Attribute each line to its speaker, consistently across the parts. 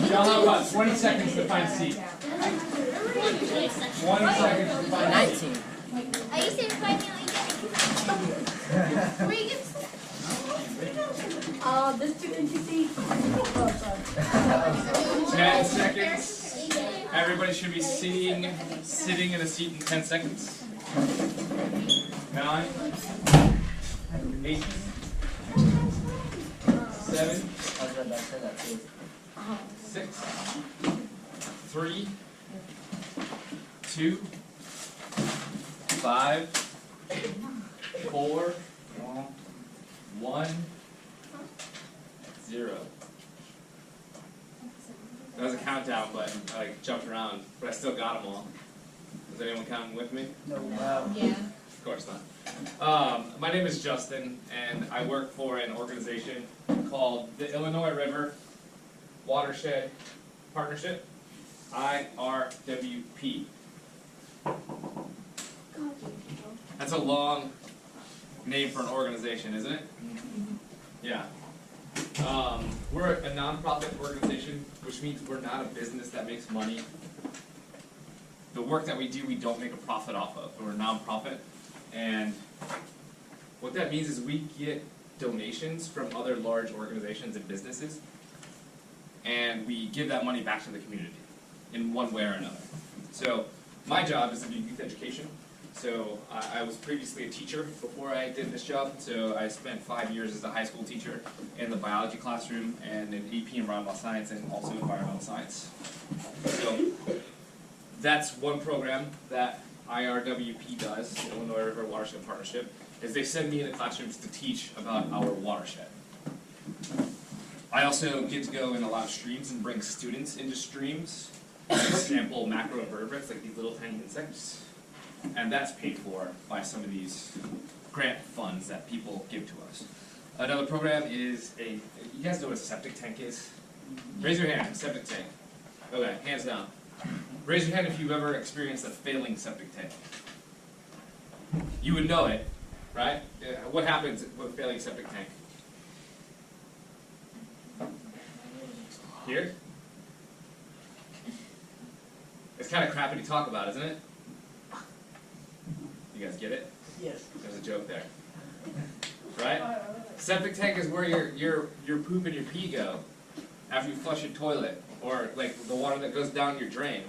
Speaker 1: Y'all have about 20 seconds to find C. 20 seconds to find
Speaker 2: 19.
Speaker 3: Are you saying find out where you get
Speaker 4: This too interesting.
Speaker 1: 10 seconds. Everybody should be sitting in a seat in 10 seconds. 9, 8, 7, 6, 3, 2, 5, 4, 1, 0. That was a countdown, but I jumped around, but I still got them all. Is anyone counting with me?
Speaker 2: No.
Speaker 3: Yeah.
Speaker 1: Of course not. My name is Justin, and I work for an organization called the Illinois River Watershed Partnership, IRWP. That's a long name for an organization, isn't it? Yeah. We're a nonprofit organization, which means we're not a business that makes money. The work that we do, we don't make a profit off of. We're a nonprofit, and what that means is we get donations from other large organizations and businesses, and we give that money back to the community in one way or another. So my job is to do youth education. So I was previously a teacher before I did this job. So I spent 5 years as a high school teacher in the biology classroom and in AP environmental science and also environmental science. So that's one program that IRWP does, the Illinois River Watershed Partnership, is they send me into classrooms to teach about our watershed. I also get to go in a lot of streams and bring students into streams and sample macroinvertebrates like these little tiny insects. And that's paid for by some of these grant funds that people give to us. Another program is you guys know what a septic tank is? Raise your hand, septic tank. Okay, hands down. Raise your hand if you've ever experienced a failing septic tank. You would know it, right? What happens with a failing septic tank? Here? It's kind of crappy to talk about, isn't it? You guys get it?
Speaker 2: Yes.
Speaker 1: There's a joke there. Right? Septic tank is where your poop and your pee go after you flush your toilet, or like the water that goes down your drain.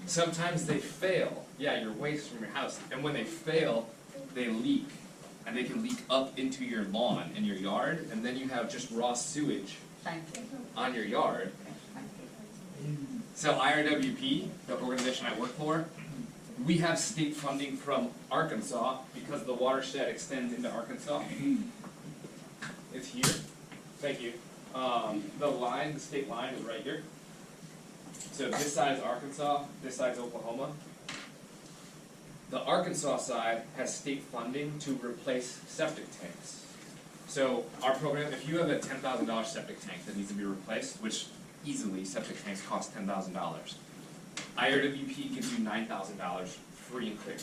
Speaker 1: Sometimes they fail. Yeah, your waste from your house. And when they fail, they leak. And they can leak up into your lawn and your yard, and then you have just raw sewage on your yard. So IRWP, the organization I work for, we have state funding from Arkansas because the watershed extends into Arkansas. It's here. Thank you. The state line is right here. So this side is Arkansas, this side is Oklahoma. The Arkansas side has state funding to replace septic tanks. So our program, if you have a $10,000 septic tank that needs to be replaced, which easily septic tanks cost $10,000, IRWP gives you $9,000 free and clear.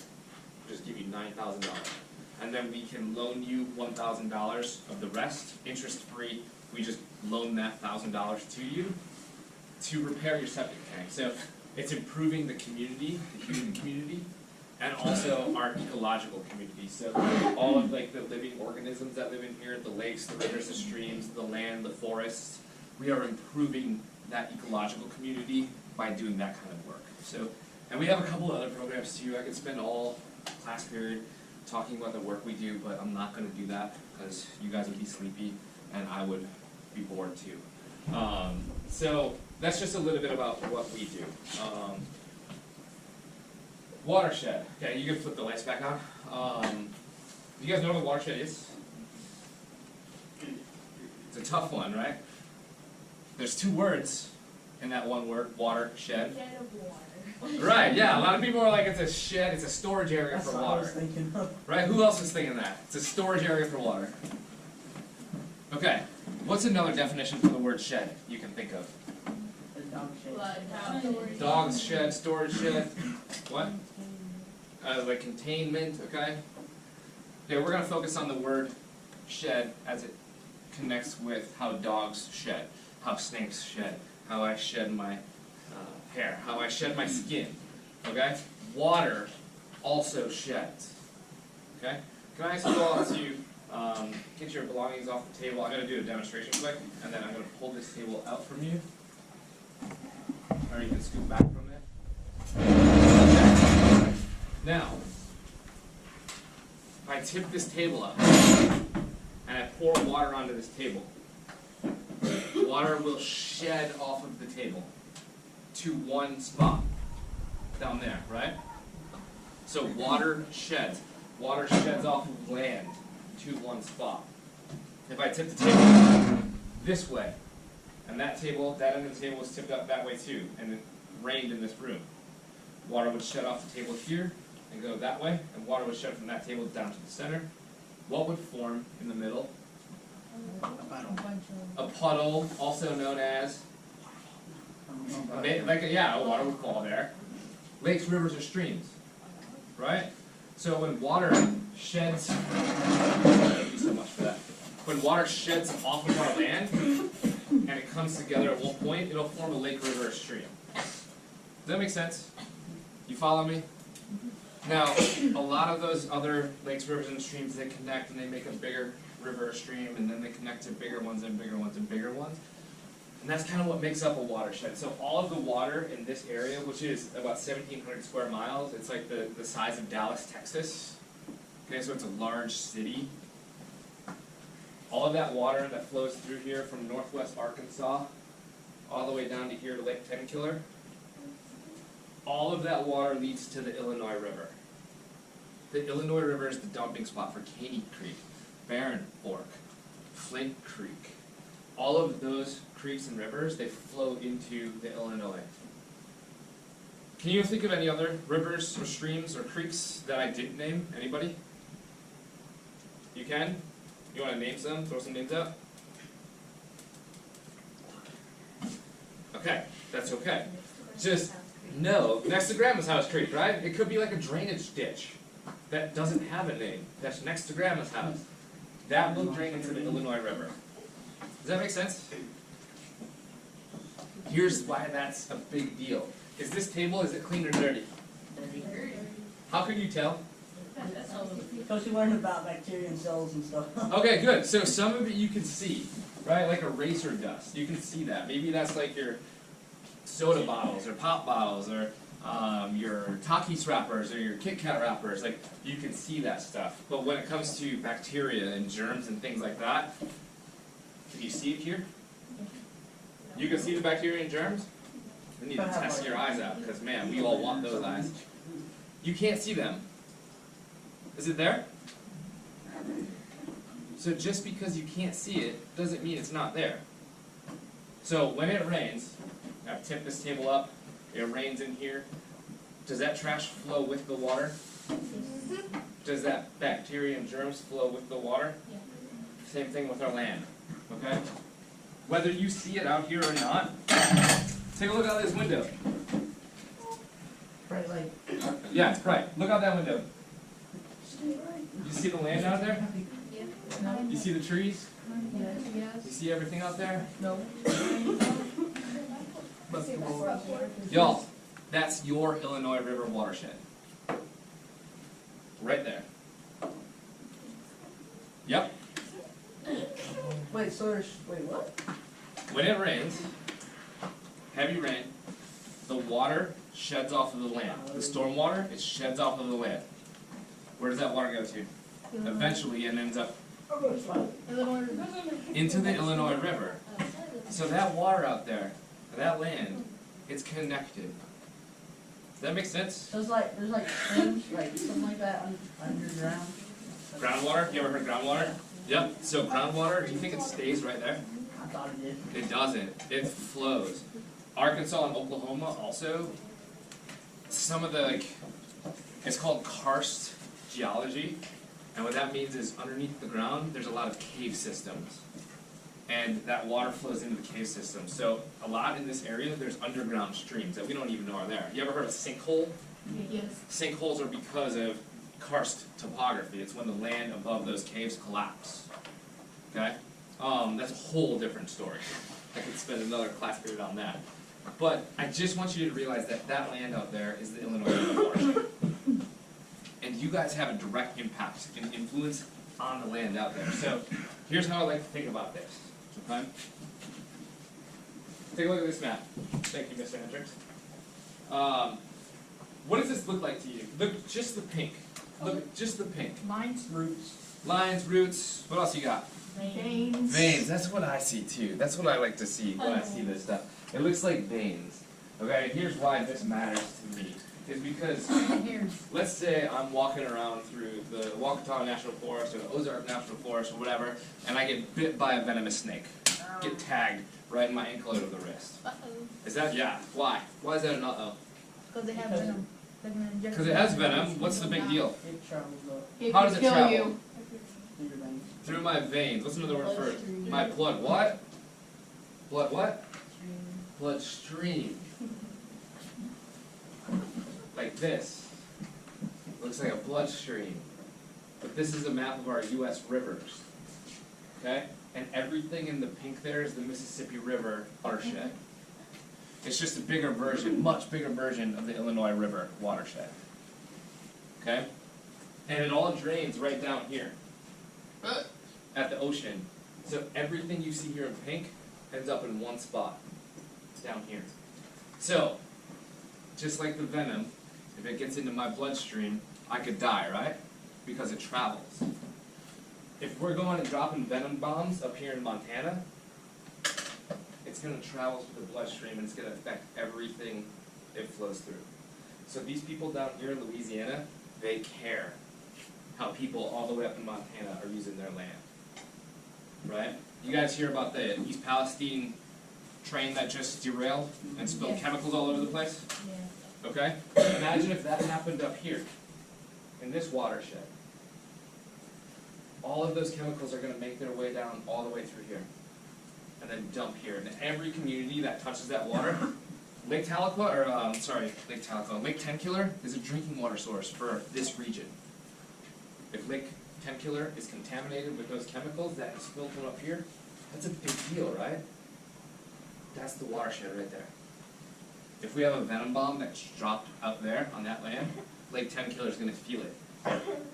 Speaker 1: Just give you $9,000. And then we can loan you $1,000 of the rest, interest free. We just loan that $1,000 to you to repair your septic tank. So it's improving the community, the human community, and also our ecological community. So all of like the living organisms that live in here, the lakes, the rivers, the streams, the land, the forests, we are improving that ecological community by doing that kind of work. So, and we have a couple of other programs too. I could spend all class period talking about the work we do, but I'm not going to do that because you guys would be sleepy and I would be bored too. So that's just a little bit about what we do. Watershed. Okay, you can flip the lights back on. Do you guys know what a watershed is? It's a tough one, right? There's two words in that one word, watershed.
Speaker 3: Shed of water.
Speaker 1: Right, yeah, a lot of people are like, it's a shed, it's a storage area
Speaker 2: That's
Speaker 1: for
Speaker 2: what I was
Speaker 1: water.
Speaker 2: thinking of.
Speaker 1: Right, who else is thinking that? It's a storage area for water. Okay, what's another definition for the word shed you can think of?
Speaker 2: A dog shed.
Speaker 1: Dogs shed, storage shed, what? Like containment, okay? Okay, we're going to focus on the word shed as it connects with how dogs shed, how snakes shed, how I shed my hair, how I shed my skin. Okay? Water also sheds. Okay? Can I ask you all to get your belongings off the table? I'm going to do a demonstration quick, and then I'm going to pull this table out from you. Or you can scoot back from it. Okay. Now, if I tip this table up, and I pour water onto this table, water will shed off of the table to one spot down there, right? So water sheds. Water sheds off of land to one spot. If I tip the table this way, and that end of the table was tipped up that way too, and it rained in this room, water would shed off the table here and go that way, and water would shed from that table down to the center. What would form in the middle? A puddle, also known as, water would fall there. Lakes, rivers, or streams, right? So when water sheds, thank you so much for that. When water sheds off of our land, and it comes together at one point, it'll form a lake, river, or stream. Does that make sense? You follow me? Now, a lot of those other lakes, rivers, and streams, they connect and they make a bigger river or stream, and then they connect to bigger ones and bigger ones and bigger ones. And that's kind of what makes up a watershed. So all of the water in this area, which is about 1,700 square miles, it's like the size of Dallas, Texas. Okay, so it's a large city. All of that water that flows through here from northwest Arkansas all the way down to here to Lake Tenkiller, all of that water leads to the Illinois River. The Illinois River is the dumping spot for Caney Creek, Barren Fork, Flint Creek. All of those creeks and rivers, they flow into the Illinois. Can you think of any other rivers or streams or creeks that I didn't name? Anybody? You can? You want to name some? Throw some names out? Okay, that's okay. Just know, next to Grandma's house creek, right? It could be like a drainage ditch that doesn't have a name. That's next to Grandma's house. That will drain into the Illinois River. Does that make sense? Here's why that's a big deal. Is this table, is it clean or dirty? How can you tell?
Speaker 2: Because you learned about bacteria and cells and stuff.
Speaker 1: Okay, good. So some of it you can see, right? Like eraser dust. You can see that. Maybe that's like your soda bottles or pop bottles or your Takis wrappers or your Kit Kat wrappers. Like, you can see that stuff. But when it comes to bacteria and germs and things like that, can you see it here? You can see the bacteria and germs? We need to test your eyes out because, man, we all want those eyes. You can't see them. Is it there? So just because you can't see it doesn't mean it's not there. So when it rains, I've tipped this table up, it rains in here. Does that trash flow with the water? Does that bacteria and germs flow with the water?
Speaker 3: Yeah.
Speaker 1: Same thing with our land, okay? Whether you see it out here or not, take a look out this window.
Speaker 2: Bright light.
Speaker 1: Yeah, it's bright. Look out that window. You see the land out there?
Speaker 3: Yeah.
Speaker 1: You see the trees?
Speaker 3: Yes.
Speaker 1: You see everything out there?
Speaker 2: No.
Speaker 1: Y'all, that's your Illinois River watershed. Right there. Yep.
Speaker 2: Wait, so there's, what?
Speaker 1: When it rains, heavy rain, the water sheds off of the land. The storm water, it sheds off of the land. Where does that water go to? Eventually it ends up into the Illinois River. So that water out there, that land, it's connected. Does that make sense?
Speaker 2: There's like streams, like something like that underground.
Speaker 1: Groundwater? You ever heard of groundwater? Yep. So groundwater, do you think it stays right there?
Speaker 2: I thought it did.
Speaker 1: It doesn't. It flows. Arkansas and Oklahoma also, some of the, it's called karst geology. And what that means is underneath the ground, there's a lot of cave systems. And that water flows into the cave system. So a lot in this area, there's underground streams that we don't even know are there. You ever heard of sinkhole?
Speaker 3: Yes.
Speaker 1: Sinkholes are because of karst topography. It's when the land above those caves collapse. Okay? That's a whole different story. I could spend another class period on that. But I just want you to realize that that land out there is the Illinois River watershed. And you guys have a direct impact and influence on the land out there. So here's how I like to think about this. Okay? Take a look at this map. Thank you, Mr. Hendricks. What does this look like to you? Look, just the pink. Look, just the pink.
Speaker 3: Lines.
Speaker 2: Roots.
Speaker 1: Lines, roots. What else you got?
Speaker 3: Veins.
Speaker 1: Veins. That's what I see too. That's what I like to see when I see this stuff. It looks like veins. Okay, and here's why this matters to me. Is because, let's say I'm walking around through the Waukatah National Forest or the Ozark National Forest or whatever, and I get bit by a venomous snake. Get tagged right in my ankle or the wrist.
Speaker 3: Uh-oh.
Speaker 1: Is that, yeah, why? Why is that an uh-oh?
Speaker 3: Because they have venom.
Speaker 1: Because it has venom, what's the big deal?
Speaker 2: It travels up
Speaker 3: It
Speaker 1: How does
Speaker 3: could
Speaker 1: it
Speaker 3: kill
Speaker 1: travel?
Speaker 3: you.
Speaker 2: through your veins.
Speaker 1: Through my veins. What's another word for it?
Speaker 3: Bloodstream.
Speaker 1: My blood what? Blood what? Bloodstream. Like this. Looks like a bloodstream. But this is a map of our U.S. rivers. Okay? And everything in the pink there is the Mississippi River watershed. It's just a bigger version, much bigger version of the Illinois River watershed. Okay? And it all drains right down here at the ocean. So everything you see here in pink ends up in one spot down here. So, just like the venom, if it gets into my bloodstream, I could die, right? Because it travels. If we're going and dropping venom bombs up here in Montana, it's going to travel through the bloodstream and it's going to affect everything it flows through. So these people down here in Louisiana, they care how people all the way up in Montana are using their land. Right? You guys hear about the East Palestine train that just derailed and spilled chemicals all over the place?
Speaker 3: Yeah.
Speaker 1: Okay? Imagine if that happened up here, in this watershed. All of those chemicals are going to make their way down all the way through here, and then dump here. And every community that touches that water, Lake Tahlequah, or Lake Tahlequah, Lake Tenkiller is a drinking water source for this region. If Lake Tenkiller is contaminated with those chemicals that is spilled from up here, that's a big deal, right? That's the watershed right there. If we have a venom bomb that's dropped out there on that land, Lake Tenkiller is going to feel it,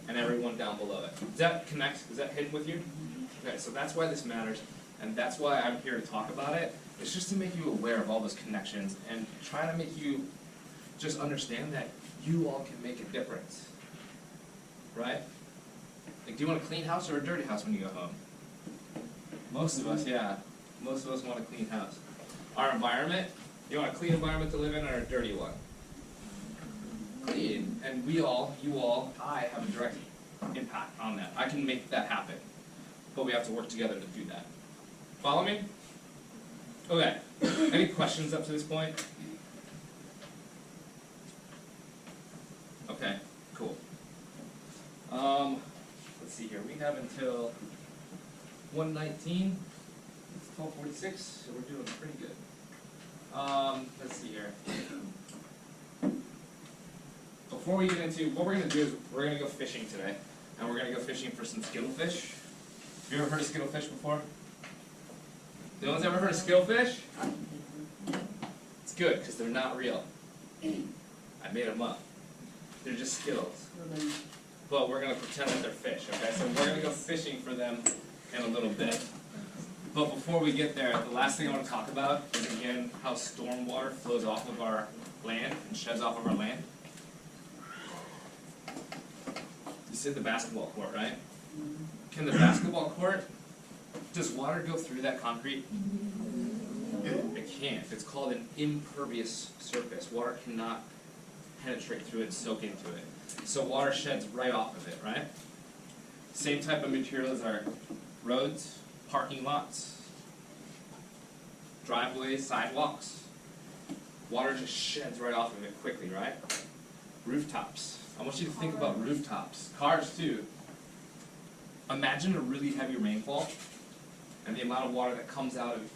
Speaker 1: and everyone down below it. Does that connect? Is that hidden with you? Okay, so that's why this matters, and that's why I'm here to talk about it. It's just to make you aware of all those connections and try to make you just understand that you all can make a difference, right? Like, do you want a clean house or a dirty house when you go home? Most of us, yeah. Most of us want a clean house. Our environment, you want a clean environment to live in or a dirty one? Clean. And we all, you all, I have a direct impact on that. I can make that happen. But we have to work together to do that. Follow me? Okay. Any questions up to this point? Okay, cool. Let's see here. We have until 1:19. It's 12:46, so we're doing pretty good. Let's see here. Before we get into what we're going to do is we're going to go fishing today, and we're going to go fishing for some skittlefish. Have you ever heard of skittlefish before? No one's ever heard of skittlefish? It's good because they're not real. I made them up. They're just skittles. But we're going to pretend that they're fish, okay? So we're going to go fishing for them in a little bit. But before we get there, the last thing I want to talk about is, again, how storm water flows off of our land and sheds off of our land. You said the basketball court, right? Can the basketball court, does water go through that concrete? It can't. It's called an impervious surface. Water cannot penetrate through it and soak into it. So water sheds right off of it, right? Same type of material as our roads, parking lots, driveways, sidewalks. Water just sheds right off of it quickly, right? Rooftops. I want you to think about rooftops. Cars too. Imagine a really heavy rainfall and the amount of water that comes out of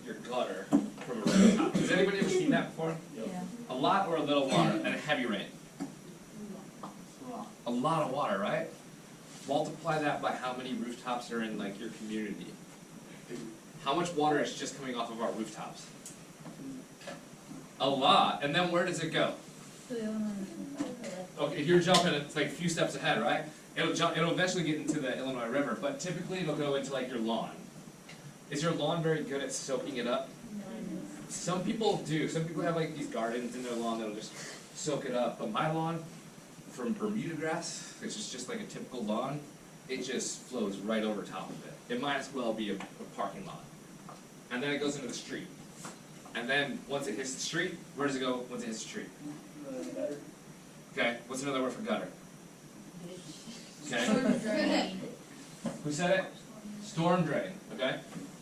Speaker 1: your gutter from a rooftop. Has anybody ever seen that before?
Speaker 3: Yeah.
Speaker 1: A lot or a little water and a heavy rain? A lot of water, right? Multiply that by how many rooftops are in like your community. How much water is just coming off of our rooftops? A lot. And then where does it go? Okay, if you're jumping, it's like a few steps ahead, right? It'll eventually get into the Illinois River, but typically it'll go into like your lawn. Is your lawn very good at soaking it up? Some people do. Some people have like these gardens in their lawn that'll just soak it up. But my lawn, from Bermuda grass, which is just like a typical lawn, it just flows right over top of it. It might as well be a parking lot. And then it goes into the street. And then once it hits the street, where does it go once it hits the street? Okay, what's another word for gutter? Okay. Who said it? Storm drain, okay?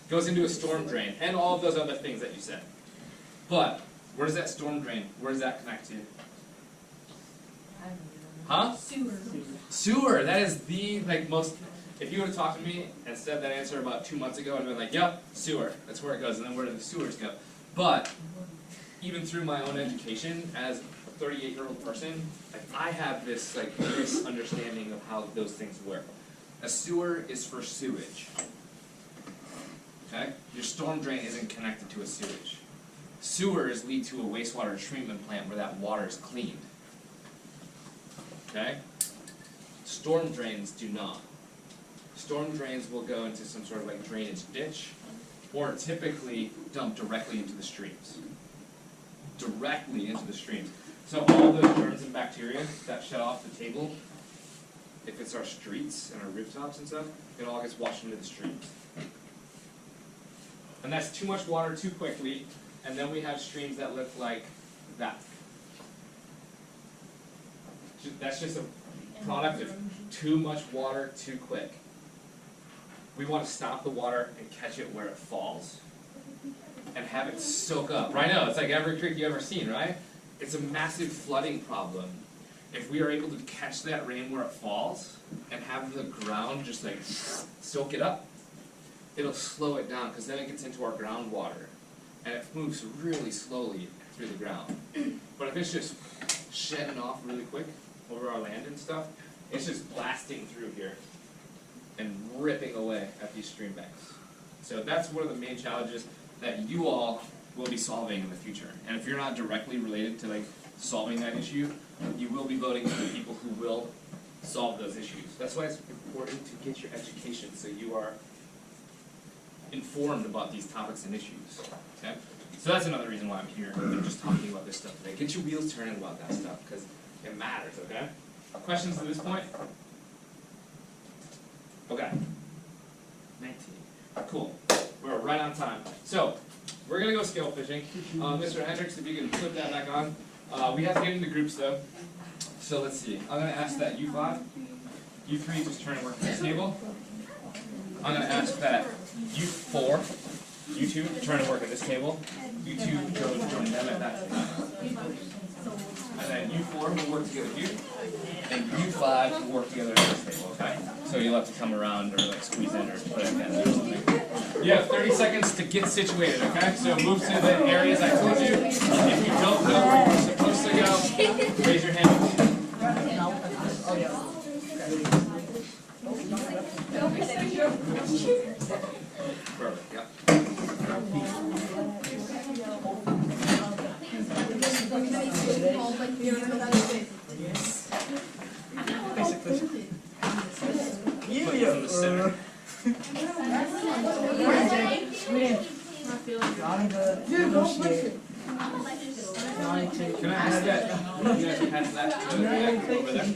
Speaker 1: Goes into a storm drain, and all of those other things that you said. But, where does that storm drain, where does that connect to? Huh?
Speaker 3: Sewer.
Speaker 1: Sewer, that is the, like, most, if you would have talked to me and said that answer about 2 months ago, I'd have been like, yep, sewer, that's where it goes, and then where do the sewers go? But, even through my own education, as a 38-year-old person, like, I have this, like, misunderstanding of how those things work. A sewer is for sewage. Okay? Your storm drain isn't connected to a sewage. Sewers lead to a wastewater treatment plant where that water is cleaned. Okay? Storm drains do not. Storm drains will go into some sort of like drainage ditch, or typically dump directly into the streams. Directly into the streams. So all those germs and bacteria that shed off the table, if it's our streets and our rooftops and stuff, it all gets washed into the streams. And that's too much water too quickly, and then we have streams that look like that. That's just a product of too much water too quick. We want to stop the water and catch it where it falls, and have it soak up. Right now, it's like every creek you've ever seen, right? It's a massive flooding problem. If we are able to catch that rain where it falls, and have the ground just like soak it up, it'll slow it down, because then it gets into our groundwater, and it moves really slowly through the ground. But if it's just shedding off really quick over our land and stuff, it's just blasting through here and ripping away at these stream banks. So that's one of the main challenges that you all will be solving in the future. And if you're not directly related to like solving that issue, you will be voting for the people who will solve those issues. That's why it's important to get your education, so you are informed about these topics and issues. Okay? So that's another reason why I'm here. I'm just talking about this stuff today. Get your wheels turning about that stuff, because it matters, okay? Questions to this point? Okay. 19. Cool. We're right on time. So, we're going to go scale fishing. Mr. Hendricks, if you can flip that back on. We have to get into groups, though. So let's see. I'm going to ask that U5, U3 just turn and work at this table. I'm going to ask that U4, U2 turn and work at this table. U2 go join them at that table. And then U4 will work together here. And U5 will work together at this table, okay? So you'll have to come around or like squeeze in or put it in or something. You have 30 seconds to get situated, okay? So move to the areas I told you. If you don't know where you're supposed to go, raise your hand. Perfect, yeah. From the center. Can I ask that? You guys pass that to the guy over there?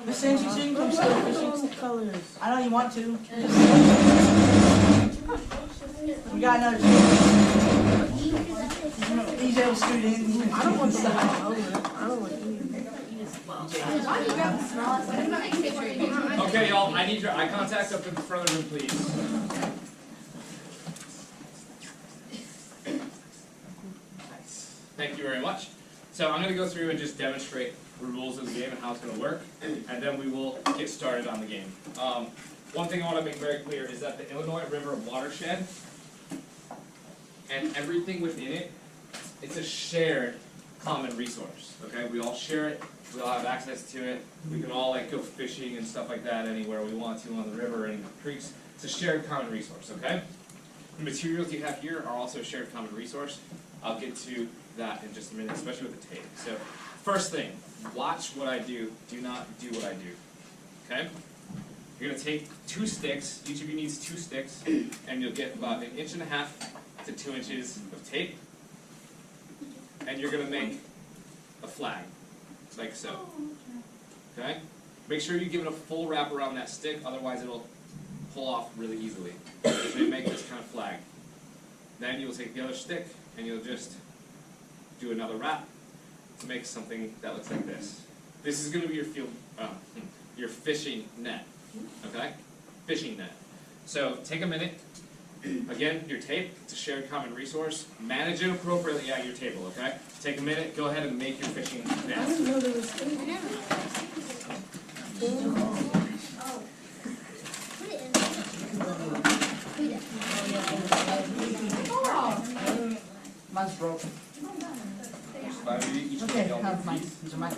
Speaker 2: Miss Sandy, you shouldn't come still fishing colors. I know you want to. We got another He's able to scoot in. I don't want the high color. I don't want
Speaker 1: Okay, y'all, I need your eye contact up in the front of the room, please. Nice. Thank you very much. So I'm going to go through and just demonstrate the rules of the game and how it's going to work, and then we will get started on the game. one thing I want to make very clear is that the Illinois River watershed and everything within it, it's a shared common resource, okay? We all share it, we all have access to it, we can all like go fishing and stuff like that anywhere we want to on the river and creeks. It's a shared common resource, okay? The materials you have here are also a shared common resource. I'll get to that in just a minute, especially with the tape. So, first thing, watch what I do, do not do what I do, okay? You're going to take 2 sticks, each of you needs 2 sticks, and you'll get about 1.5 inches to 2 inches of tape, and you're going to make a flag, like so, okay? Make sure you give it a full wrap around that stick, otherwise it'll pull off really easily. So you make this kind of flag. Then you'll take the other stick, and you'll just do another wrap to make something that looks like this. This is going to be your fishing net, okay? Fishing net. So take a minute. Again, your tape, it's a shared common resource. Manage it appropriately at your table, okay? Take a minute, go ahead and make your fishing net.
Speaker 2: I didn't know there was
Speaker 4: Mine's broken.
Speaker 1: Each
Speaker 4: Okay,
Speaker 1: one
Speaker 4: have
Speaker 1: of
Speaker 4: mine.
Speaker 1: these.
Speaker 4: These are mine.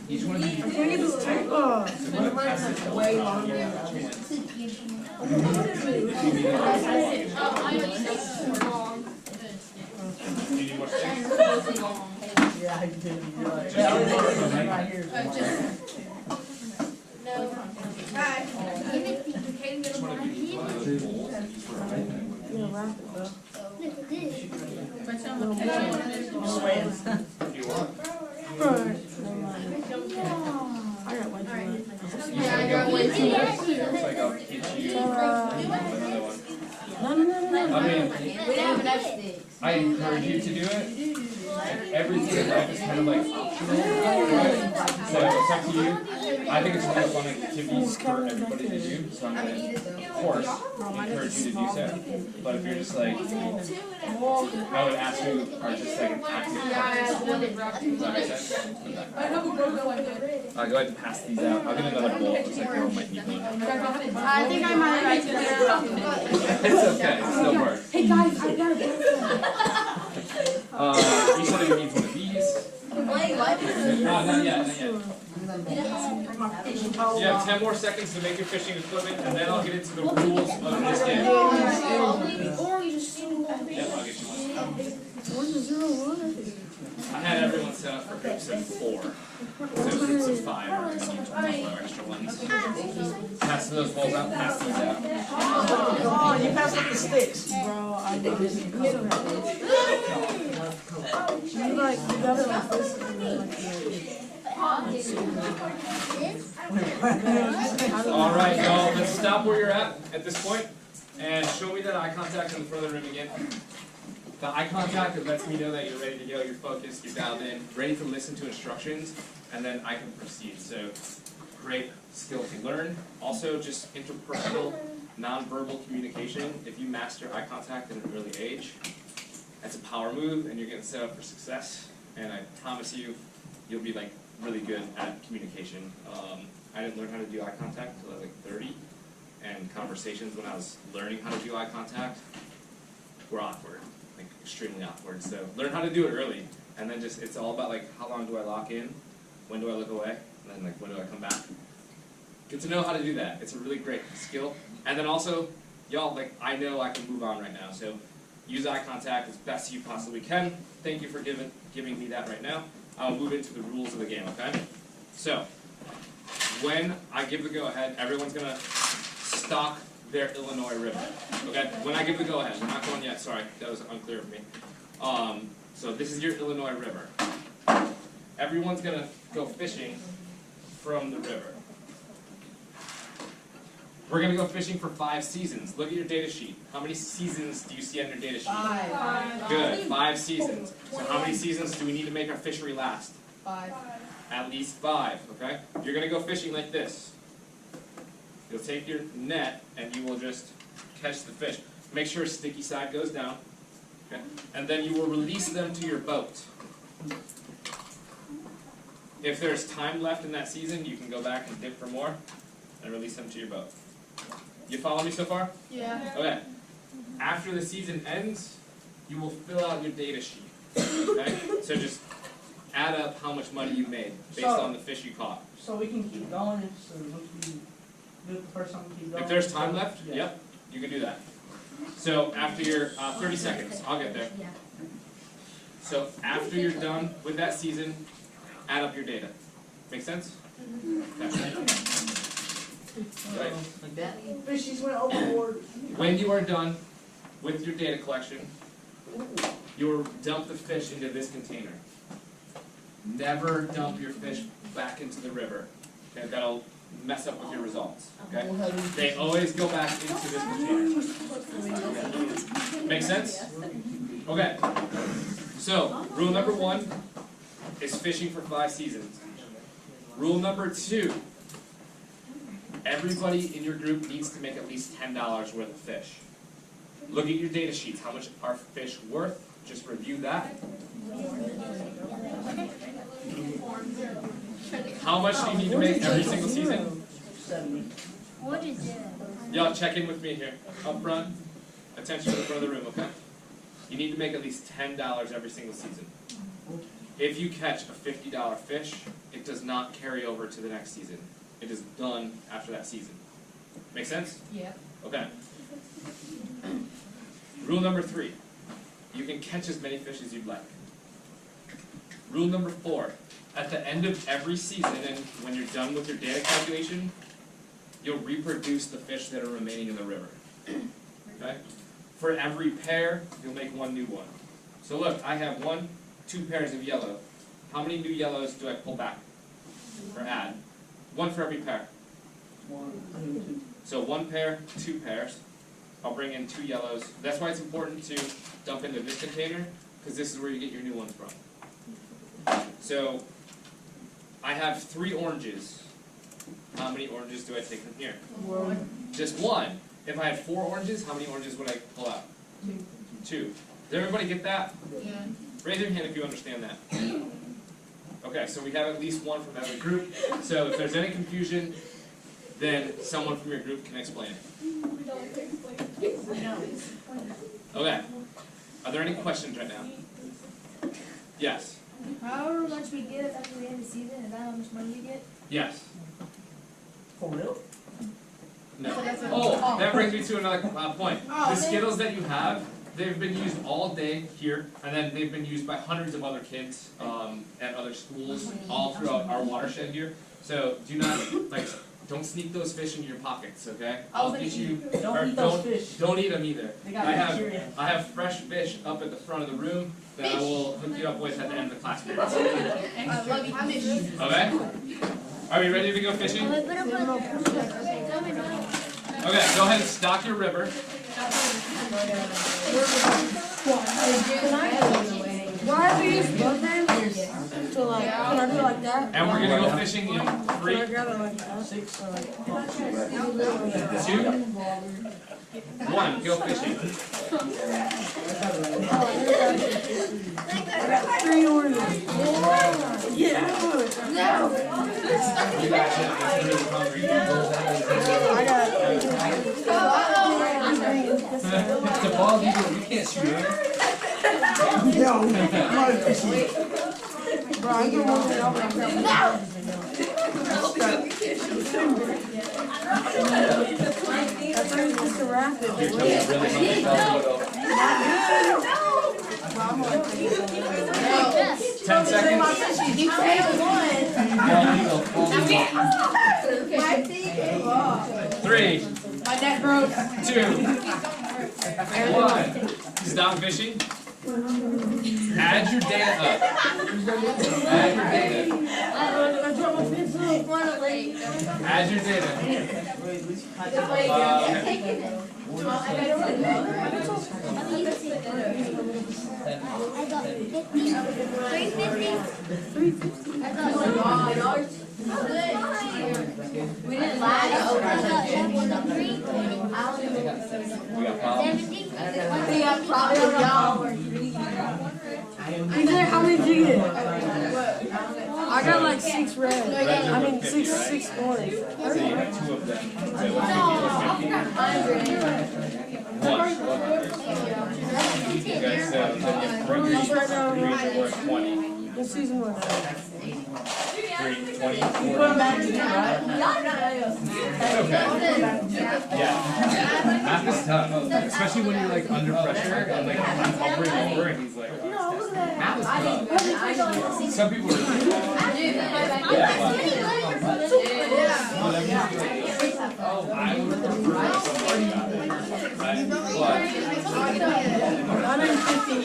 Speaker 1: Each one of these.
Speaker 2: I can't get this tape off.
Speaker 1: So go ahead and pass it to
Speaker 4: Way
Speaker 1: the
Speaker 4: longer
Speaker 1: top.
Speaker 4: than others.
Speaker 1: Do you need more sticks?
Speaker 4: Yeah, I did. You're right. Yeah, I was right here.
Speaker 1: Each one of these one of those bowls, and each one of them.
Speaker 2: Yeah, wrap it though.
Speaker 1: If you want.
Speaker 2: Never mind. I got one.
Speaker 3: Yeah, I got way too much.
Speaker 1: Looks like I'll hit you with another one.
Speaker 2: No.
Speaker 1: I mean,
Speaker 3: We have enough sticks.
Speaker 1: I encourage you to do it. Everything in life is kind of like optional, right? So it's up to you. I think it's one of the fun activities for everybody to do, so I'm going to, of course, encourage you to do so. But if you're just like, I would ask you, are just like an active participant. Does that make sense? Go ahead and pass these out. I'll get another bowl. Looks like Earl might need one.
Speaker 3: I think I might like to.
Speaker 1: It's okay. It still works.
Speaker 3: Hey guys, I got it.
Speaker 1: Each one of you needs one of these. Not yet, not yet. You have 10 more seconds to make your fishing equipment, and then I'll get into the rules of this game.
Speaker 3: Or you just see
Speaker 1: Yep, I'll get you one.
Speaker 2: 1-0-1.
Speaker 1: I had everyone set up for groups of 4. So groups of 5 are going to need one of our extra ones. Pass those balls out, pass these out.
Speaker 2: Oh, you passed up the sticks. Bro, I did this. You like, you got it like this. And then like
Speaker 1: Alright, y'all, let's stop where you're at this point, and show me that eye contact in the front of the room again. The eye contact, it lets me know that you're ready to go, you're focused, you're dialed in, ready to listen to instructions, and then I can proceed. So, great skill to learn. Also, just interpersonal, nonverbal communication. If you master eye contact at an early age, that's a power move, and you're getting set up for success. And I promise you, you'll be like really good at communication. I didn't learn how to do eye contact until I was like 30, and conversations when I was learning how to do eye contact were awkward, like extremely awkward. So learn how to do it early, and then just it's all about like how long do I lock in, when do I look away, and then like when do I come back. Get to know how to do that. It's a really great skill. And then also, y'all, like I know I can move on right now, so use eye contact as best you possibly can. Thank you for giving me that right now. I'll move into the rules of the game, okay? So, when I give the go-ahead, everyone's going to stock their Illinois river, okay? When I give the go-ahead, we're not going yet, sorry, that was unclear for me. So this is your Illinois river. Everyone's going to go fishing from the river. We're going to go fishing for 5 seasons. Look at your data sheet. How many seasons do you see on your data sheet?
Speaker 4: 5.
Speaker 1: Good, 5 seasons. So how many seasons do we need to make our fishery last?
Speaker 4: 5.
Speaker 1: At least 5, okay? You're going to go fishing like this. You'll take your net and you will just catch the fish. Make sure sticky side goes down. Okay? And then you will release them to your boat. If there's time left in that season, you can go back and dip for more and release them to your boat. You follow me so far?
Speaker 3: Yeah.
Speaker 1: Okay. After the season ends, you will fill out your data sheet. Okay? So just add up how much money you made based on the fish you caught.
Speaker 4: So we can keep going if, so once we do it the first time we keep going.
Speaker 1: If there's time left,
Speaker 4: Yeah.
Speaker 1: yep, you can do that. So after your 30 seconds, I'll get there. So after you're done with that season, add up your data. Make sense? Okay. Right.
Speaker 4: Like that? Fishies went overboard.
Speaker 1: When you are done with your data collection, you will dump the fish into this container. Never dump your fish back into the river. Okay, that'll mess up with your results. Okay? They always go back into this container. Make sense? Okay. So, rule number 1 is fishing for 5 seasons. Rule number 2, everybody in your group needs to make at least $10 worth of fish. Look at your data sheets. How much are fish worth? Just review that. How much do you need to make every single season?
Speaker 4: 70.
Speaker 3: What is it?
Speaker 1: Y'all check in with me here. Up front. Attention to the front of the room, okay? You need to make at least $10 every single season. If you catch a $50 fish, it does not carry over to the next season. It is done after that season. Make sense?
Speaker 3: Yeah.
Speaker 1: Okay. Rule number 3. You can catch as many fish as you'd like. Rule number 4. At the end of every season, and when you're done with your data calculation, you'll reproduce the fish that are remaining in the river. Okay? For every pair, you'll make 1 new one. So look, I have 2 pairs of yellow. How many new yellows do I pull back? Or add? 1 for every pair.
Speaker 4: 1, 2, 2.
Speaker 1: So 1 pair, 2 pairs. I'll bring in 2 yellows. That's why it's important to dump into this container, because this is where you get your new ones from. So I have 3 oranges. How many oranges do I take from here?
Speaker 4: 1.
Speaker 1: Just 1. If I had 4 oranges, how many oranges would I pull out? 2. Does everybody get that?
Speaker 3: Yeah.
Speaker 1: Raise your hand if you understand that. Okay, so we have at least 1 from every group. So if there's any confusion, then someone from your group can explain it. Okay. Are there any questions right now? Yes.
Speaker 5: However much we get after the end of the season, is that how much money we get?
Speaker 1: Yes.
Speaker 4: For real?
Speaker 1: No. Oh, that brings me to another point. The Skittles that you have, they've been used all day here, and then they've been used by hundreds of other kids at other schools all throughout our watershed here. So do not, don't sneak those fish into your pockets, okay? I'll get you.
Speaker 4: Don't eat those fish.
Speaker 1: Don't eat them either.
Speaker 4: They got
Speaker 1: I
Speaker 4: bacteria.
Speaker 1: have fresh fish up at the front of the room that I will hook you up with at the end of the class period.
Speaker 3: I love you.
Speaker 1: Okay? Are we ready to go fishing? Okay, go ahead and stock your river.
Speaker 2: Why are we using both hands? To like, can I do it like that?
Speaker 1: And we're gonna go fishing in 3,
Speaker 2: Can I grab it like that?
Speaker 4: 6,
Speaker 1: 2, 1. Go fishing.
Speaker 2: I got 3 oranges. Yeah.
Speaker 1: You got it. I'm really hungry.
Speaker 2: I got
Speaker 1: It's a ball eagle. You can't shoot it.
Speaker 4: Yo, I'm not fishing.
Speaker 2: bro, I'm gonna want it over. I think it's just a rapid.
Speaker 1: You're really hungry. 10 seconds.
Speaker 5: You failed one.
Speaker 1: Ball eagle.
Speaker 5: My team came off.
Speaker 1: 3,
Speaker 5: My neck broke.
Speaker 1: 2, 1. Stop fishing. Add your data up. Add your data. Add your data.
Speaker 3: We didn't lie.
Speaker 1: We got problems.
Speaker 5: We got problems, y'all.
Speaker 2: How many did you get? I got like like 6 red.
Speaker 1: Reds are
Speaker 2: I mean,
Speaker 1: 50,
Speaker 2: 6
Speaker 1: right?
Speaker 2: 6 orange.
Speaker 1: So you have 2 of them. So what's 50? One. Okay, so then you have 3 greens. 3 are worth 20.
Speaker 2: What season was that?
Speaker 1: 3, 20,
Speaker 4: You put them back together, right?
Speaker 1: It's okay. Yeah. Math is tough, especially when you're like under pressure and like hovering over and he's like, math is tough. Some people are yeah, but I would prefer something like that, right?
Speaker 2: 150.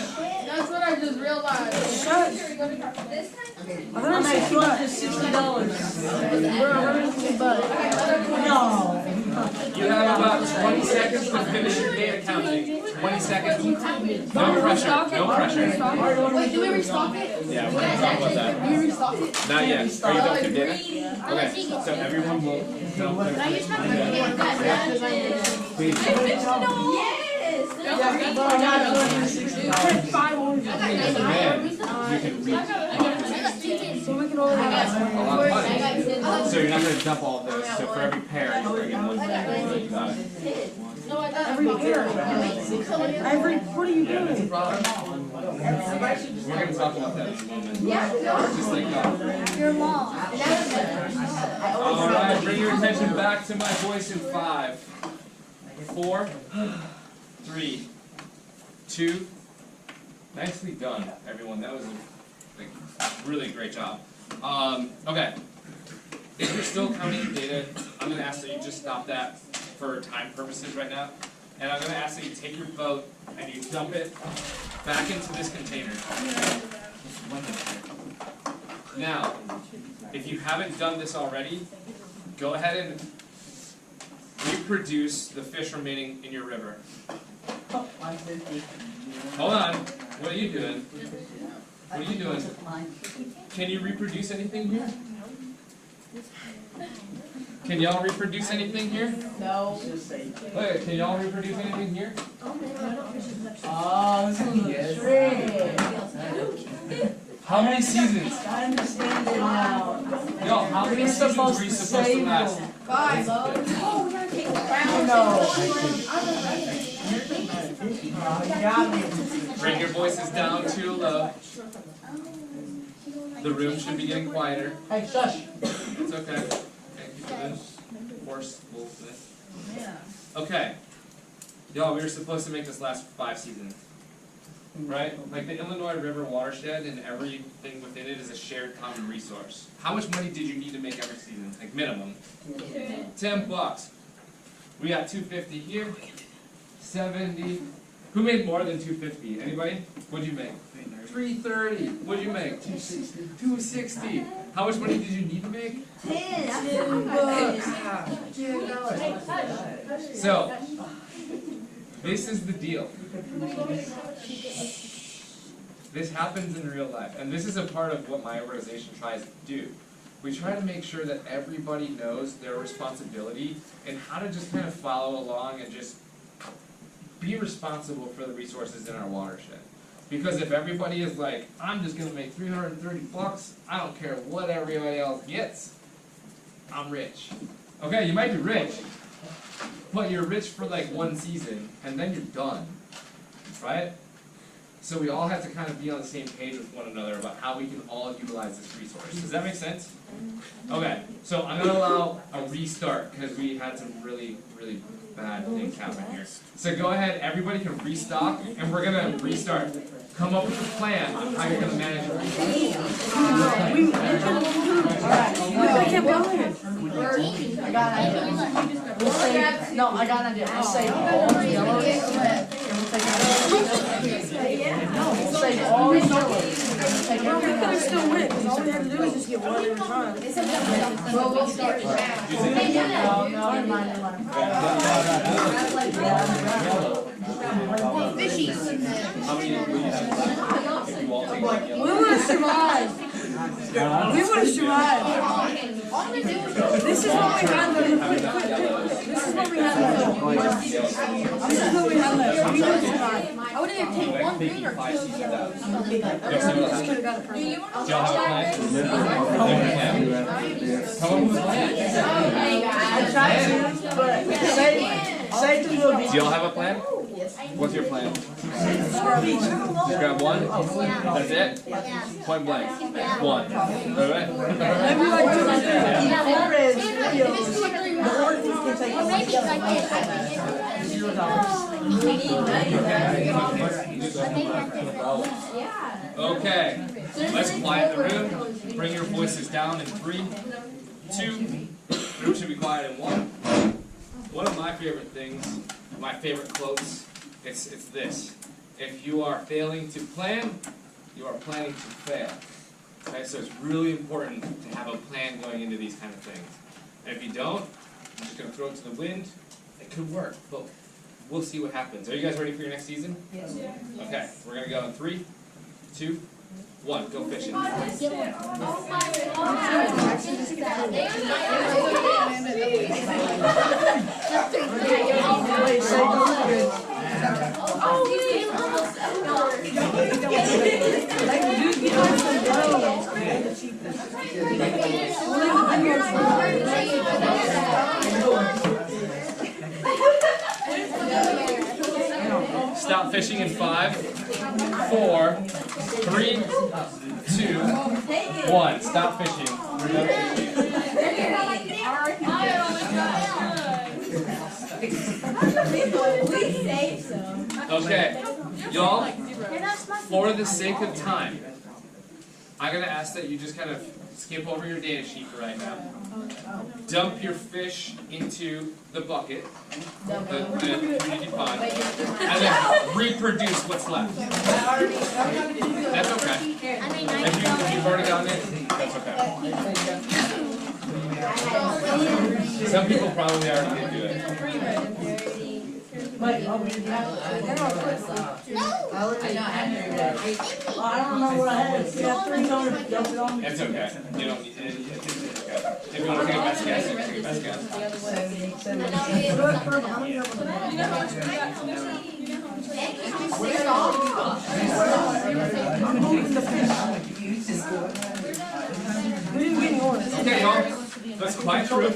Speaker 3: That's what I just realized.
Speaker 2: Shut.
Speaker 4: I'm making $60.
Speaker 2: We're 150 bucks.
Speaker 4: No.
Speaker 1: You have about 20 seconds to finish your data counting. 20 seconds. No pressure. No pressure.
Speaker 3: Wait, do we restock it?
Speaker 1: Yeah, we're gonna talk about that.
Speaker 3: Do we restock it?
Speaker 1: Not yet. Are you done with your data? Okay, so everyone will know. Please.
Speaker 4: Yeah, I got 260.
Speaker 2: 5 oranges.
Speaker 1: As a man, you can read
Speaker 2: So we can only have
Speaker 1: a lot of money. So you're not going to dump all of those. So for every pair, you bring in 1 pair. You got it.
Speaker 2: every pair. Every, what are you doing?
Speaker 1: We're going to talk about that in a moment. Just like that.
Speaker 3: Your mom.
Speaker 1: All right, bring your attention back to my voice in 5, 4, 3, 2. Nicely done, everyone. That was a really great job. Okay. If you're still counting data, I'm going to ask that you just stop that for time purposes right now. And I'm going to ask that you take your boat and you dump it back into this container. Now, if you haven't done this already, go ahead and reproduce the fish remaining in your river.
Speaker 4: 150.
Speaker 1: Hold on. What are you doing? What are you doing? Can you reproduce anything here? Can y'all reproduce anything here?
Speaker 4: No.
Speaker 1: Wait, can y'all reproduce anything here?
Speaker 4: Oh, this is a trick.
Speaker 1: How many seasons?
Speaker 4: I understand it now.
Speaker 1: Y'all, how many
Speaker 4: We're
Speaker 1: seasons
Speaker 4: supposed
Speaker 1: were you
Speaker 4: to
Speaker 1: supposed to
Speaker 4: save
Speaker 1: last?
Speaker 4: them.
Speaker 3: 5.
Speaker 4: No. You got me.
Speaker 1: Bring your voices down too low. The room should be getting quieter.
Speaker 4: Hey, shush.
Speaker 1: It's okay. Thank you for this forcefulness. Okay. Y'all, we were supposed to make this last 5 seasons. Right? Like the Illinois River watershed and everything within it is a shared common resource. How much money did you need to make every season? Like minimum? $10. We got 250 here. 70. Who made more than 250? Anybody? What'd you make? 330. What'd you make? 260. 260. How much money did you need to make? $10. So, this is the deal. This happens in real life, and this is a part of what my organization tries to do. We try to make sure that everybody knows their responsibility and how to just kind of follow along and just be responsible for the resources in our watershed. Because if everybody is like, I'm just going to make $330, I don't care what everybody else gets, I'm rich. Okay, you might be rich, but you're rich for like 1 season, and then you're done, right? So we all have to kind of be on the same page with one another about how we can all utilize this resource. Does that make sense? Okay, so I'm going to allow a restart because we had some really, really bad things happen here. So go ahead, everybody can restock, and we're going to restart. Come up with a plan on how you're going to manage it.
Speaker 4: I got an idea. We'll save, no, I got an idea. We'll save all the yellows. And we'll take we'll save all the yellows. And we'll take
Speaker 2: Well, we
Speaker 4: everything
Speaker 2: could
Speaker 4: else.
Speaker 2: still win, because all we had to do was just get one at a time.
Speaker 3: Well, we'll start now.
Speaker 4: No, never mind.
Speaker 3: Fishies.
Speaker 1: How many will you have left if you all take one
Speaker 2: We
Speaker 1: yellow?
Speaker 2: want to survive. We would have survived. This is what we had left. This is what we had left. This is what we had left. We would have survived.
Speaker 3: I would either take one green or two yellow.
Speaker 1: Do y'all have a plan? Come up with a plan.
Speaker 2: I tried to, but say to little bit.
Speaker 1: Do y'all have a plan? What's your plan? Just grab one? That's it? Point blank. One. Alright?
Speaker 2: Everybody do like that. The orphans can take
Speaker 1: Okay. Let's quiet the room. Bring your voices down in 3, 2. The room should be quiet in 1. One of my favorite things, my favorite quotes, it's this. If you are failing to plan, you are planning to fail. Okay, so it's really important to have a plan going into these kind of things. And if you don't, I'm just going to throw it to the wind. It could work, but we'll see what happens. Are you guys ready for your next season?
Speaker 2: Yes.
Speaker 1: Okay, we're going to go in 3, 2, 1. Go fishing.
Speaker 2: Wait, say
Speaker 1: Stop fishing in 5, 4, 3, 2, 1. Stop fishing. We're done fishing. Okay, y'all, for the sake of time, I'm going to ask that you just kind of skip over your data sheet for right now. Dump your fish into the bucket, the community pond, and then reproduce what's left. That's okay. If you've already gotten it, that's okay. Some people probably already did do it.
Speaker 2: I don't know what I had. You have 3 dollars. Dump it on me.
Speaker 1: It's okay. You don't need it. It's okay. If you want to take a best guess, you can take a best guess.
Speaker 2: I'm moving the fish. We didn't get more.
Speaker 1: Okay, y'all. Let's quiet the room.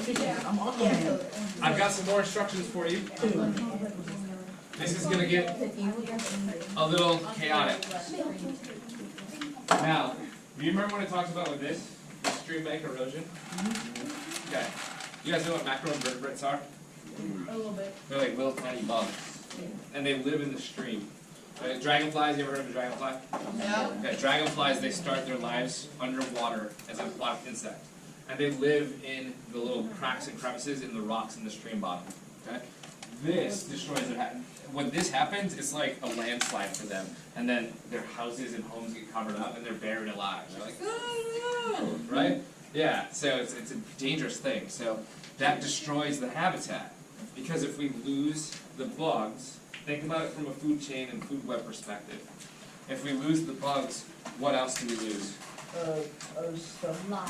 Speaker 2: I'm off the man.
Speaker 1: I've got some more instructions for you. This is going to get a little chaotic. Now, do you remember what I talked about with this? The stream bank erosion? Okay. You guys know what macroinvertebrates are?
Speaker 3: A little bit.
Speaker 1: They're like little tiny bugs. And they live in the stream. Dragonflies, you ever heard of a dragonfly?
Speaker 3: Yeah.
Speaker 1: Okay, dragonflies, they start their lives underwater as an aquatic insect. And they live in the little cracks and crevices in the rocks in the stream bottom. Okay? This destroys their when this happens, it's like a landslide for them. And then their houses and homes get covered up and they're buried alive. They're like, oh no! Right? Yeah, so it's a dangerous thing. So that destroys the habitat. Because if we lose the bugs, think about it from a food chain and food web perspective. If we lose the bugs, what else do we lose?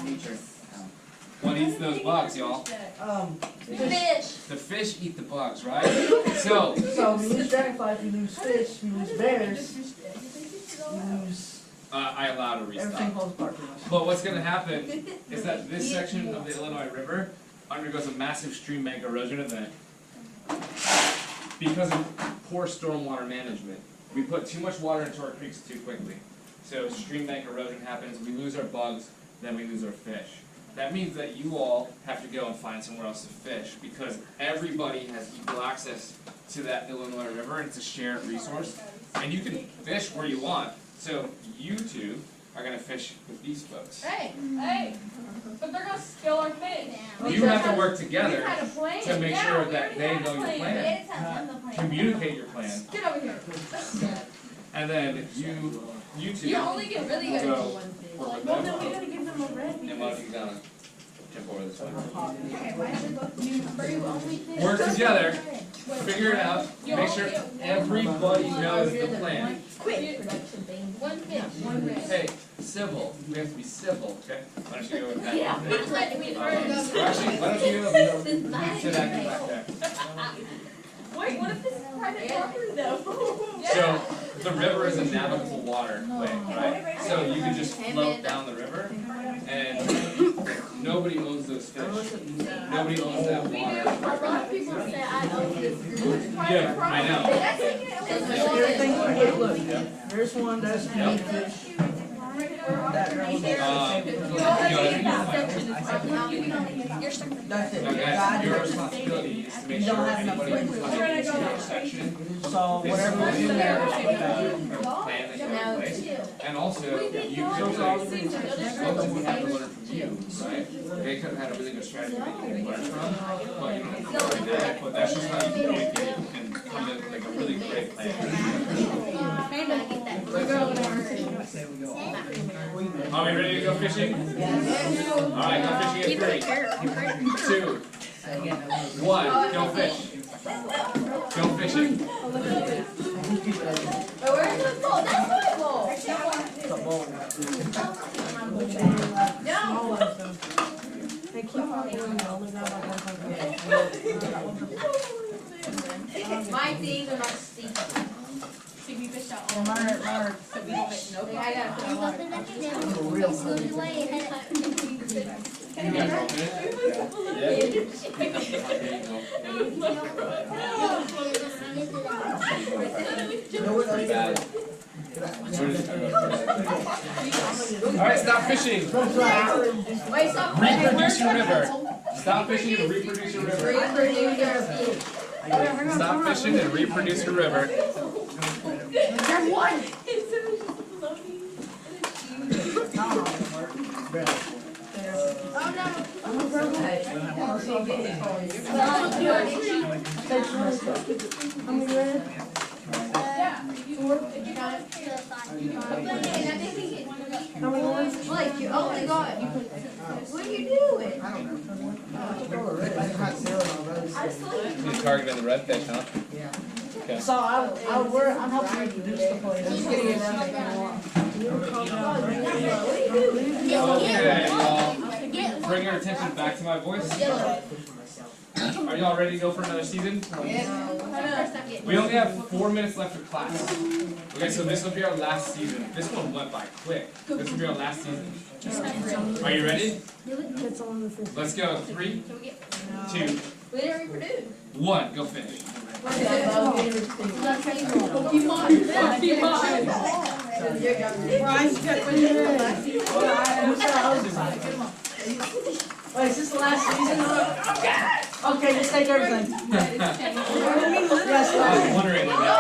Speaker 1: Nature. What eats those bugs, y'all?
Speaker 3: Fish.
Speaker 1: The fish eat the bugs, right? So
Speaker 2: we lose dragonflies, we lose fish, we lose bears, we lose
Speaker 1: I allowed a
Speaker 2: everything
Speaker 1: restart.
Speaker 2: falls apart pretty much.
Speaker 1: But what's going to happen is that this section of the Illinois River undergoes a massive stream bank erosion event because of poor stormwater management. We put too much water into our creeks too quickly. So stream bank erosion happens, we lose our bugs, then we lose our fish. That means that you all have to go and find somewhere else to fish because everybody has equal access to that Illinois River and it's a shared resource. And you can fish where you want. So you two are going to fish with these folks.
Speaker 3: Hey, but they're gonna steal our fish.
Speaker 1: You have to work together
Speaker 3: We had a plan.
Speaker 1: to make
Speaker 3: Yeah,
Speaker 1: sure
Speaker 3: we
Speaker 1: that
Speaker 3: already
Speaker 1: they
Speaker 3: had a
Speaker 1: know your plan. Communicate your plan.
Speaker 3: Get over here.
Speaker 1: And then you two
Speaker 3: You only get really good.
Speaker 1: go work with them.
Speaker 2: We gotta give them a red.
Speaker 1: And one of you gonna jump over this one.
Speaker 3: Only
Speaker 1: Work together, figure it out, make sure everybody knows the plan.
Speaker 3: One fish.
Speaker 1: Hey, Civil. We have to be civil, okay? Why don't you go with that?
Speaker 3: Yeah. Let me first.
Speaker 1: Actually, why don't you sit back there?
Speaker 3: Wait, what if this is private property though?
Speaker 1: So, the river is a navigable waterway, right? So you can just float down the river, and nobody owns those fish. Nobody owns that water.
Speaker 3: A lot of people say I own this private
Speaker 1: Yeah, I
Speaker 3: property.
Speaker 1: know.
Speaker 4: Everything, look, there's one, there's
Speaker 1: Yep.
Speaker 4: fish. That right
Speaker 1: You
Speaker 4: there.
Speaker 1: know what I mean?
Speaker 4: That's it.
Speaker 1: Now guys, your responsibility is to make
Speaker 4: You don't
Speaker 1: sure
Speaker 4: have enough
Speaker 1: anybody who's
Speaker 4: room.
Speaker 1: coming into your section,
Speaker 4: So whatever's in there is
Speaker 1: plan that you have in place. And also, you could have boats that we had to learn from you, right? They could have had a really good strategy that you can learn from, but you don't have to learn that, but that's just how you communicate and come to like a really great plan. Are we ready to go fishing? Alright, go fishing in 3, 2, 1, go fish. Go fishing.
Speaker 3: But where's the bowl? That's my bowl. No.
Speaker 2: They keep on doing all of that.
Speaker 3: My things are not sticky. Sticky fish out. So we don't make no. I got to put water.
Speaker 1: You guys all good? Yeah? Pretty bad. Alright, stop fishing.
Speaker 3: Wait, stop.
Speaker 1: Reproduce your river. Stop fishing and reproduce your river. Stop fishing and reproduce your river.
Speaker 3: There's one. Oh no. Blake, you only got. What are you doing?
Speaker 1: You're targeting the redfish, huh? Okay.
Speaker 4: So I'm helping you reduce the place. I'm just getting it down there.
Speaker 1: Okay, y'all. Bring your attention back to my voice. Are y'all ready to go for another season? We only have 4 minutes left of class. Okay, so this will be our last season. This one went by quick. This will be our last season. Are you ready? Let's go. 3, 2,
Speaker 3: We didn't reproduce.
Speaker 1: 1. Go fish.
Speaker 4: Wait, is this the last season? Okay, just take everything. Yes,
Speaker 1: I was wondering about that.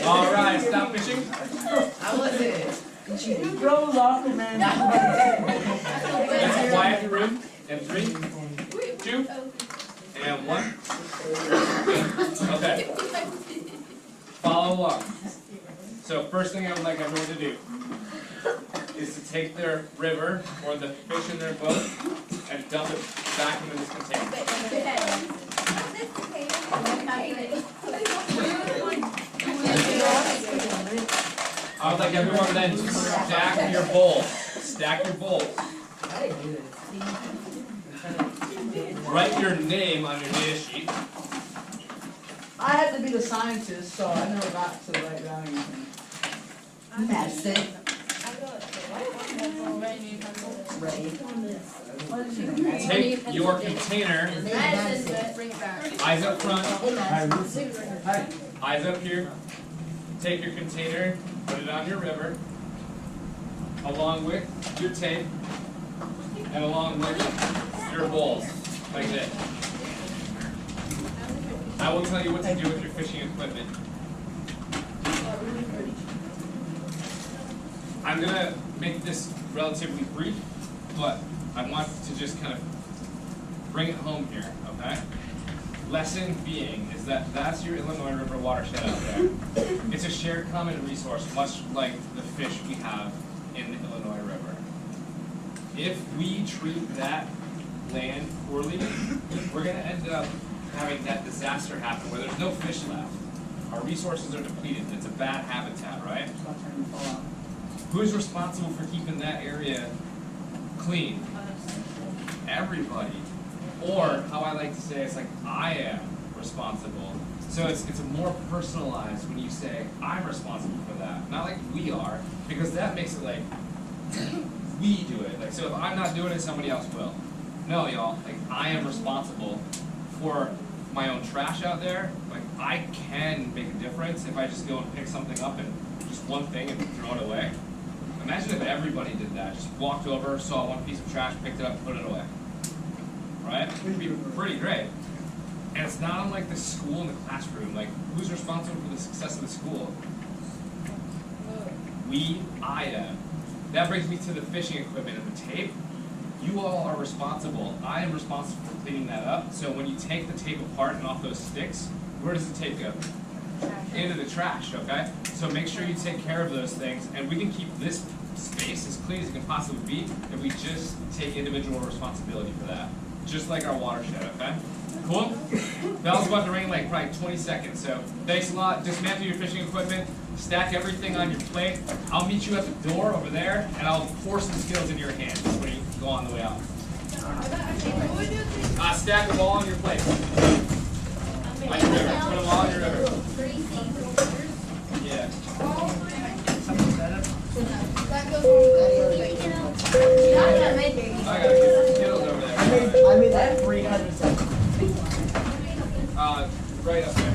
Speaker 1: Alright, stop fishing.
Speaker 4: Throw the locker, man.
Speaker 1: Let's quiet the room. In 3, 2, and 1. Okay. Follow along. So first thing I would like everyone to do is to take their river or the fish in their boat and dump it back into this container. I would like everyone then to stack your bowls. Stack your bowls. Write your name on your data sheet.
Speaker 4: I had to be the scientist, so I never got to write down anything. That's it.
Speaker 1: Take your container,
Speaker 3: Bring it back.
Speaker 1: eyes up front, eyes up here. Take your container, put it on your river, along with your tape, and along with your bowls, like this. I will tell you what to do with your fishing equipment. I'm gonna make this relatively brief, but I want to just kind of bring it home here, okay? Lesson being is that that's your Illinois River watershed out there. It's a shared common resource, much like the fish we have in the Illinois River. If we treat that land poorly, we're gonna end up having that disaster happen where there's no fish left. Our resources are depleted. It's a bad habitat, right? Who's responsible for keeping that area clean? Everybody. Or how I like to say it's like I am responsible. So it's more personalized when you say I'm responsible for that. Not like we are, because that makes it like we do it. Like so if I'm not doing it, somebody else will. No, y'all, like I am responsible for my own trash out there. Like I can make a difference if I just go and pick something up and just one thing and throw it away. Imagine if everybody did that. Just walked over, saw one piece of trash, picked it up, put it away. Right? It would be pretty great. And it's not unlike the school and the classroom. Like, who's responsible for the success of the school? I am. That brings me to the fishing equipment and the tape. You all are responsible. I am responsible for cleaning that up. So when you take the tape apart and off those sticks, where does the tape go? Into the trash, okay? So make sure you take care of those things, and we can keep this space as clean as it can possibly be if we just take individual responsibility for that. Just like our watershed, okay? Cool? Bell's about to ring in like probably 20 seconds, so thanks a lot. Dismantle your fishing equipment, stack everything on your plate. I'll meet you at the door over there, and I'll pour some skills in your hands when you go on the way out. Stack them all on your plate. On your river. Put them all on your river. Yeah. I gotta get some skills over there.
Speaker 4: I made that 300 seconds.
Speaker 1: Right up there.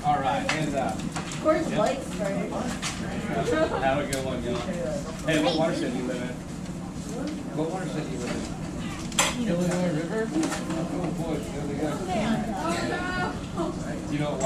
Speaker 1: All right, hands up.
Speaker 3: Where's Blake started?
Speaker 1: Have a good one, y'all. Hey, what watershed do you live in? What watershed do you live in? Illinois River? Oh boy, there we go. Do you know what